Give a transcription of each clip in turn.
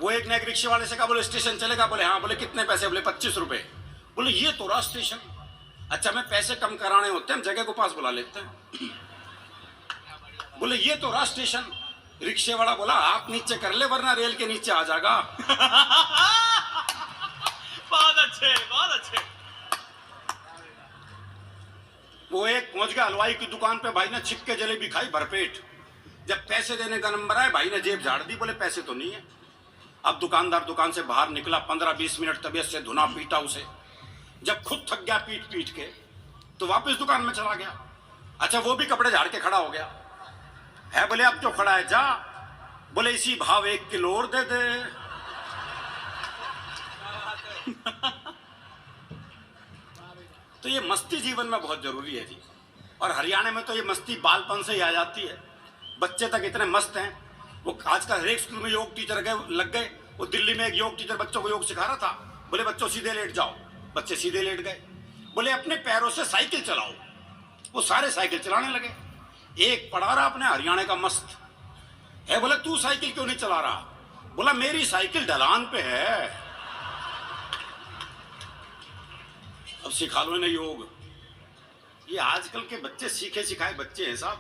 वो एक ने एक रिक्शे वाले से कहा, बोले स्टेशन चलेगा? बोले हाँ। बोले कितने पैसे? बोले 25 रुपए। बोले ये तो रहा स्टेशन। अच्छा, मैं पैसे कम कराने होते हैं, हम जगह को पास बुला लेते हैं। बोले ये तो रहा स्टेशन। रिक्शे वाला बोला हाथ नीचे कर ले वरना रेल के नीचे आ जाएगा। बहुत अच्छे, बहुत अच्छे। वो एक पहुंच गया हलवाई की दुकान पे, भाई ने छिक्के जलेबी खाई भरपेट। जब पैसे देने का नंबर आया, भाई ने जेब झाड़ दी, बोले पैसे तो नहीं है। अब दुकानदार दुकान से बाहर निकला, 15-20 मिनट तबीयत से धुना पीटा उसे। जब खुद थक गया पीट पीट के, तो वापस दुकान में चला गया। अच्छा, वो भी कपड़े झाड़ के खड़ा हो गया है। बोले अब जो खड़ा है जा। बोले इसी भाव 1 किलो और दे दे। तो ये मस्ती जीवन में बहुत जरूरी है जी। और हरियाणा में तो ये मस्ती बालपन से ही आ जाती है। बच्चे तक इतने मस्त हैं। वो आजकल हर एक स्कूल में योग टीचर लग गए। वो दिल्ली में एक योग टीचर बच्चों को योग सिखा रहा था। बोले बच्चों सीधे लेट जाओ। बच्चे सीधे लेट गए। बोले अपने पैरों से साइकिल चलाओ। वो सारे साइकिल चलाने लगे। एक पढ़ा रहा अपने हरियाणा का मस्त है। बोले तू साइकिल क्यों नहीं चला रहा? बोला मेरी साइकिल ढलान पे है। अब सिखा लो इन्हें योग। ये आजकल के बच्चे सीखे सिखाए बच्चे हैं साहब।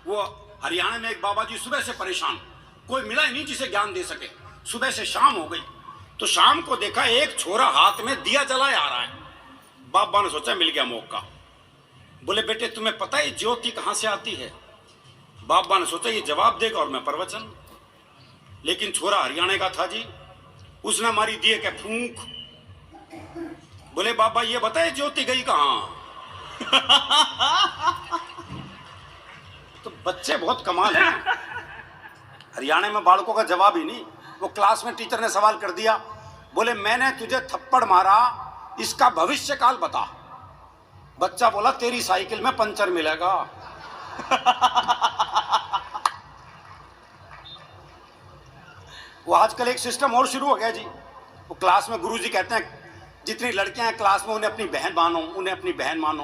वो हरियाणा में एक बाबा जी सुबह से परेशान, कोई मिला ही नहीं जिसे ज्ञान दे सके। सुबह से शाम हो गई तो शाम को देखा एक छोरा हाथ में दिया जलाए आ रहा है। बाबा ने सोचा मिल गया मौका। बोले बेटे तुम्हें पता है ज्योति कहां से आती है? बाबा ने सोचा ये जवाब देगा और मैं प्रवचन। लेकिन छोरा हरियाणा का था जी। उसने मारी दिए के फूंक। बोले बाबा ये बताए ज्योति गई कहां? तो बच्चे बहुत कमाल हैं। हरियाणा में बालकों का जवाब ही नहीं। वो क्लास में टीचर ने सवाल कर दिया, बोले मैंने तुझे थप्पड़ मारा, इसका भविष्य काल बता। बच्चा बोला तेरी साइकिल में पंचर मिलेगा। वो आजकल एक सिस्टम और शुरू हो गया जी। वो क्लास में गुरुजी कहते हैं जितनी लड़कियां हैं क्लास में उन्हें अपनी बहन मानो, उन्हें अपनी बहन मानो।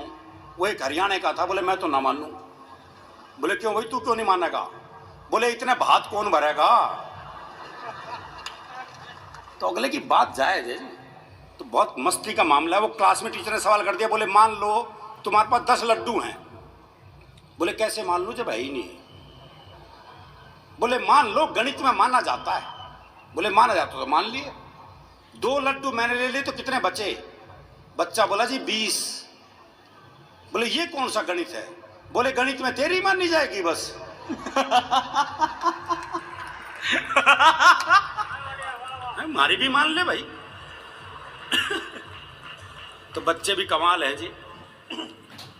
वो एक हरियाणा का था। बोले मैं तो ना मानू। बोले क्यों भाई तू क्यों नहीं मानेगा? बोले इतने भात कौन भरेगा? तो अगले की बात जायज है। तो बहुत मस्ती का मामला है। वो क्लास में टीचर ने सवाल कर दिया, बोले मान लो तुम्हारे पास 10 लड्डू हैं। बोले कैसे मान लो जब है ही नहीं? बोले मान लो गणित में माना जाता है। बोले माना जाता तो मान लिए। 2 लड्डू मैंने ले लिए तो कितने बचे? बच्चा बोला जी 20। बोले ये कौन सा गणित है? बोले गणित में तेरी मानी जाएगी बस। हमारी भी मान ले भाई। तो बच्चे भी कमाल है जी।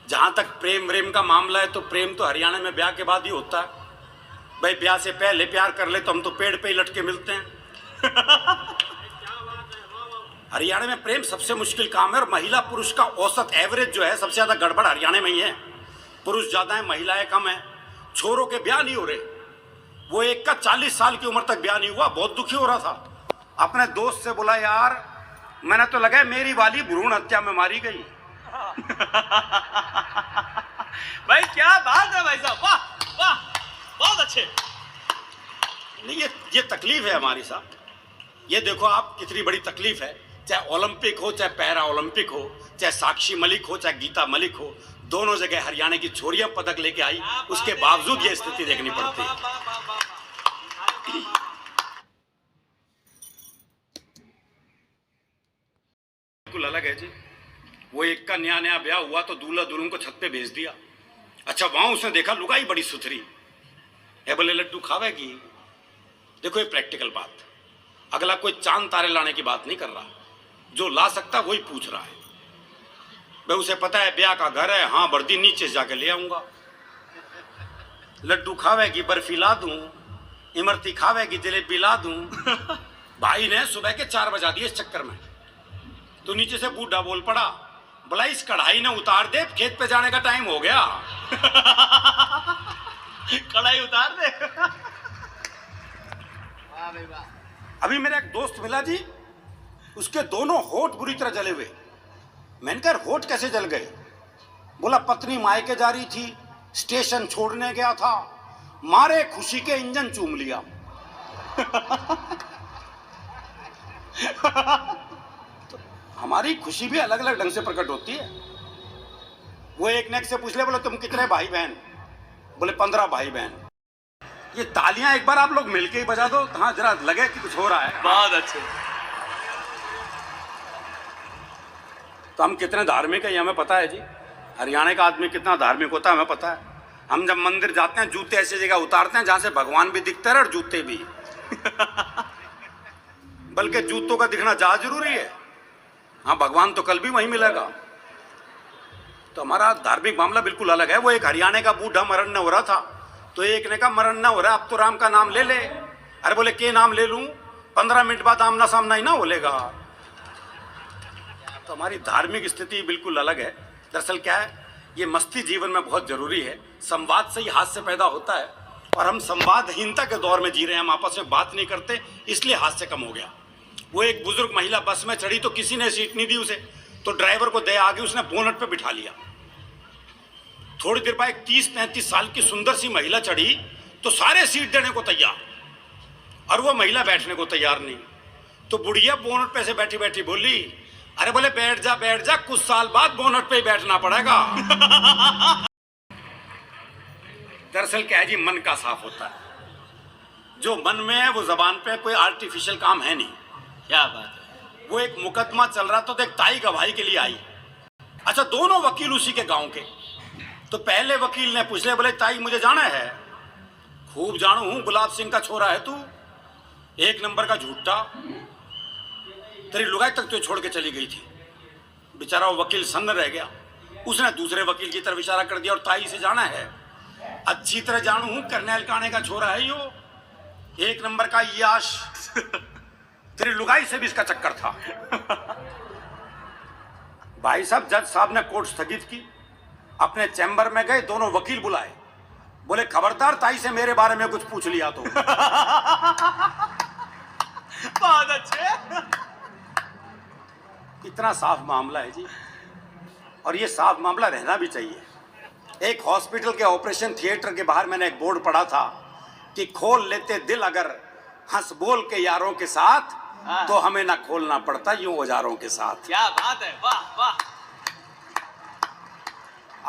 जहां तक प्रेम व्रेम का मामला है तो प्रेम तो हरियाणा में ब्याह के बाद ही होता है। भाई ब्याह से पहले प्यार कर ले तो हम तो पेड़ पे ही लटके मिलते हैं। हरियाणा में प्रेम सबसे मुश्किल काम है। और महिला पुरुष का औसत एवरेज जो है सबसे ज्यादा गड़बड़ हरियाणा में ही है। पुरुष ज्यादा है, महिलाएं कम है। छोरों के ब्याह नहीं हो रहे। वो एक का 40 साल की उम्र तक ब्याह नहीं हुआ, बहुत दुखी हो रहा था। अपने दोस्त से बोला यार मैंने तो लगा मेरी वाली भ्रूण हत्या में मारी गई। भाई क्या बात है भाई साहब, वाह वाह, बहुत अच्छे। नहीं ये तकलीफ है हमारी साहब। ये देखो आप कितनी बड़ी तकलीफ है। चाहे ओलंपिक हो, चाहे पैरा ओलंपिक हो, चाहे साक्षी मलिक हो, चाहे गीता मलिक हो, दोनों जगह हरियाणा की छोरियां पदक लेके आई, उसके बावजूद ये स्थिति देखनी पड़ती है। बिल्कुल अलग है जी। वो एक का नया नया ब्याह हुआ तो दूल्हा दुल्हन को छत पे भेज दिया। अच्छा वहां उसने देखा लुगाई बड़ी सुथरी है। बोले लड्डू खावेगी? देखो ये प्रैक्टिकल बात। अगला कोई चांद तारे लाने की बात नहीं कर रहा। जो ला सकता वही पूछ रहा है। भाई उसे पता है ब्याह का घर है, हाँ वर्दी नीचे जाके ले आऊंगा। लड्डू खावेगी बर्फी ला दूं, इमरती खावेगी जलेबी ला दूं। भाई ने सुबह के 4 बजा दिए इस चक्कर में। तो नीचे से बूढ़ा बोल पड़ा, बोला इस कढ़ाई ने उतार दे, खेत पे जाने का टाइम हो गया। कढ़ाई उतार दे। अभी मेरा एक दोस्त मिला जी, उसके दोनों होठ बुरी तरह जले हुए। मैंने कहा होठ कैसे जल गए? बोला पत्नी मायके जा रही थी, स्टेशन छोड़ने गया था, मारे खुशी के इंजन चूम लिया। तो हमारी खुशी भी अलग अलग ढंग से प्रकट होती है। वो एक ने एक से पूछ ले, बोले तुम कितने भाई बहन? बोले 15 भाई बहन। ये तालियां एक बार आप लोग मिलके ही बजा दो, हाँ, जरा लगे कि कुछ हो रहा है। बहुत अच्छे। तो हम कितने धार्मिक है ये हमें पता है जी। हरियाणा का आदमी कितना धार्मिक होता है हमें पता है। हम जब मंदिर जाते हैं जूते ऐसी जगह उतारते हैं जहां से भगवान भी दिखते हैं और जूते भी। बल्कि जूतों का दिखना ज्यादा जरूरी है। हाँ, भगवान तो कल भी वहीं मिलेगा। तो हमारा धार्मिक मामला बिल्कुल अलग है। वो एक हरियाणा का बूढ़ा मरण न हो रहा था, तो एक ने कहा मरण न हो रहा, अब तो राम का नाम ले ले। अरे बोले के नाम ले लूं? 15 मिनट बाद आमना सामना ही ना बोलेगा। तो हमारी धार्मिक स्थिति बिल्कुल अलग है। दरअसल क्या है, ये मस्ती जीवन में बहुत जरूरी है। संवाद से ही हास्य पैदा होता है, और हम संवादहीनता के दौर में जी रहे हैं। हम आपस में बात नहीं करते, इसलिए हास्य कम हो गया। वो एक बुजुर्ग महिला बस में चढ़ी तो किसी ने सीट नहीं दी उसे, तो ड्राइवर को दया आ गई, उसने बोनट पे बिठा लिया। थोड़ी देर बाद एक 30-35 साल की सुंदर सी महिला चढ़ी, तो सारे सीट देने को तैयार, और वो महिला बैठने को तैयार नहीं। तो बुढ़िया बोनट पे से बैठी बैठी बोली, अरे बोले बैठ जा, कुछ साल बाद बोनट पे ही बैठना पड़ेगा। दरअसल क्या है जी, मन का साफ होता है। जो मन में है वो जबान पे, कोई आर्टिफिशियल काम है नहीं। क्या बात है। वो एक मुकदमा चल रहा, तो देख ताई गवाही के लिए आई। अच्छा, दोनों वकील उसी के गांव के। तो पहले वकील ने पूछ लिया, बोले ताई मुझे जाना है। खूब जानू हूं, गुलाब सिंह का छोरा है तू, 1 नंबर का झूठा, तेरी लुगाई तक तो छोड़ के चली गई थी। बेचारा वो वकील सन्न रह गया। उसने दूसरे वकील की तरफ इशारा कर दिया, और ताई से जाना है। अच्छी तरह जानू हूं, करनैल काने का छोरा है यो, 1 नंबर का याश, तेरी लुगाई से भी इसका चक्कर था। भाई साहब, जज साहब ने कोर्ट स्थगित की, अपने चैम्बर में गए, दोनों वकील बुलाए। बोले खबरदार ताई से मेरे बारे में कुछ पूछ लिया तो। बहुत अच्छे। इतना साफ मामला है जी, और ये साफ मामला रहना भी चाहिए। एक हॉस्पिटल के ऑपरेशन थिएटर के बाहर मैंने एक बोर्ड पढ़ा था कि खोल लेते दिल अगर हंस बोल के यारों के साथ, तो हमें ना खोलना पड़ता यूं औजारों के साथ। क्या बात है, वाह वाह।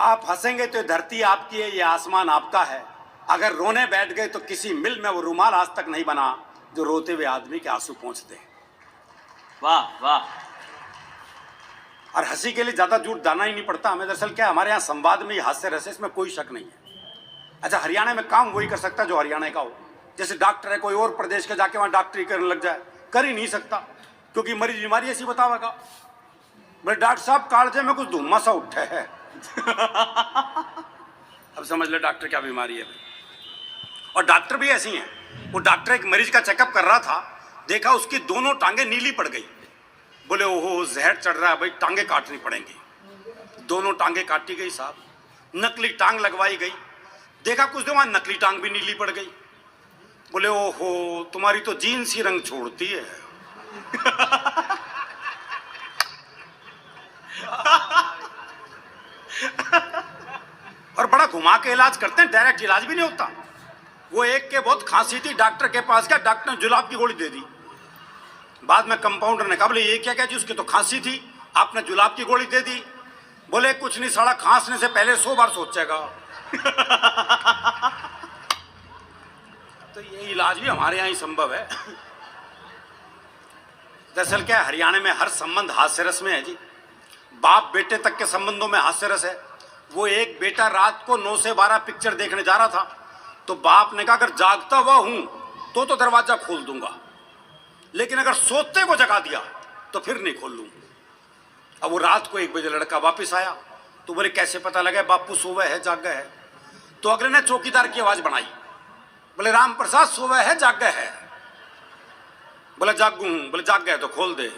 आप हंसेंगे तो धरती आपकी है, ये आसमान आपका है। अगर रोने बैठ गए तो किसी मिल में वो रुमाल आज तक नहीं बना जो रोते हुए आदमी के आंसू पहुंचते। वाह वाह। और हंसी के लिए ज्यादा झूठ दाना ही नहीं पड़ता हमें। दरअसल क्या, हमारे यहाँ संवाद में हास्य रस है, इसमें कोई शक नहीं है। अच्छा, हरियाणा में काम वही कर सकता जो हरियाणा का हो। जैसे डॉक्टर है, कोई और प्रदेश के जाके वहां डॉक्टरी करने लग जाए, कर ही नहीं सकता, क्योंकि मरीज बीमारी ऐसी बतावेगा। बोले डॉक्टर साहब कालजे में कुछ धुम्मा सा उठा है। अब समझ ले डॉक्टर क्या बीमारी है। और डॉक्टर भी ऐसी हैं। वो डॉक्टर एक मरीज का चेकअप कर रहा था, देखा उसकी दोनों टांगे नीली पड़ गई। बोले ओहो जहर चढ़ रहा है भाई, टांगे काटनी पड़ेंगी। दोनों टांगे काटी गई साहब, नकली टांग लगवाई गई। देखा कुछ देर बाद नकली टांग भी नीली पड़ गई। बोले ओहो तुम्हारी तो जीन्स ही रंग छोड़ती है। और बड़ा घुमा के इलाज करते हैं, डायरेक्ट इलाज भी नहीं होता। वो एक के बहुत खांसी थी, डॉक्टर के पास गया, डॉक्टर ने जुलाब की गोली दे दी। बाद में कंपाउंडर ने कहा बोले ये क्या क्या जी, उसकी तो खांसी थी, आपने जुलाब की गोली दे दी। बोले कुछ नहीं, साला खांसने से पहले 100 बार सोचेगा। तो ये इलाज भी हमारे यहाँ ही संभव है। दरअसल क्या, हरियाणा में हर संबंध हास्यरस में है जी। बाप बेटे तक के संबंधों में हास्यरस है। वो एक बेटा रात को 9 से 12 पिक्चर देखने जा रहा था, तो बाप ने कहा अगर जागता हुआ हूं तो दरवाजा खोल दूंगा, लेकिन अगर सोते को जगा दिया तो फिर नहीं खोल लूंगा। अब वो रात को 1 बजे लड़का वापस आया, तो बोले कैसे पता लगा बापू सोवा है जागा है? तो अगले ने चौकीदार की आवाज बनाई, बोले राम प्रसाद सोवा है जागा है? बोला जागू हूं। बोले जाग गए तो खोल दे।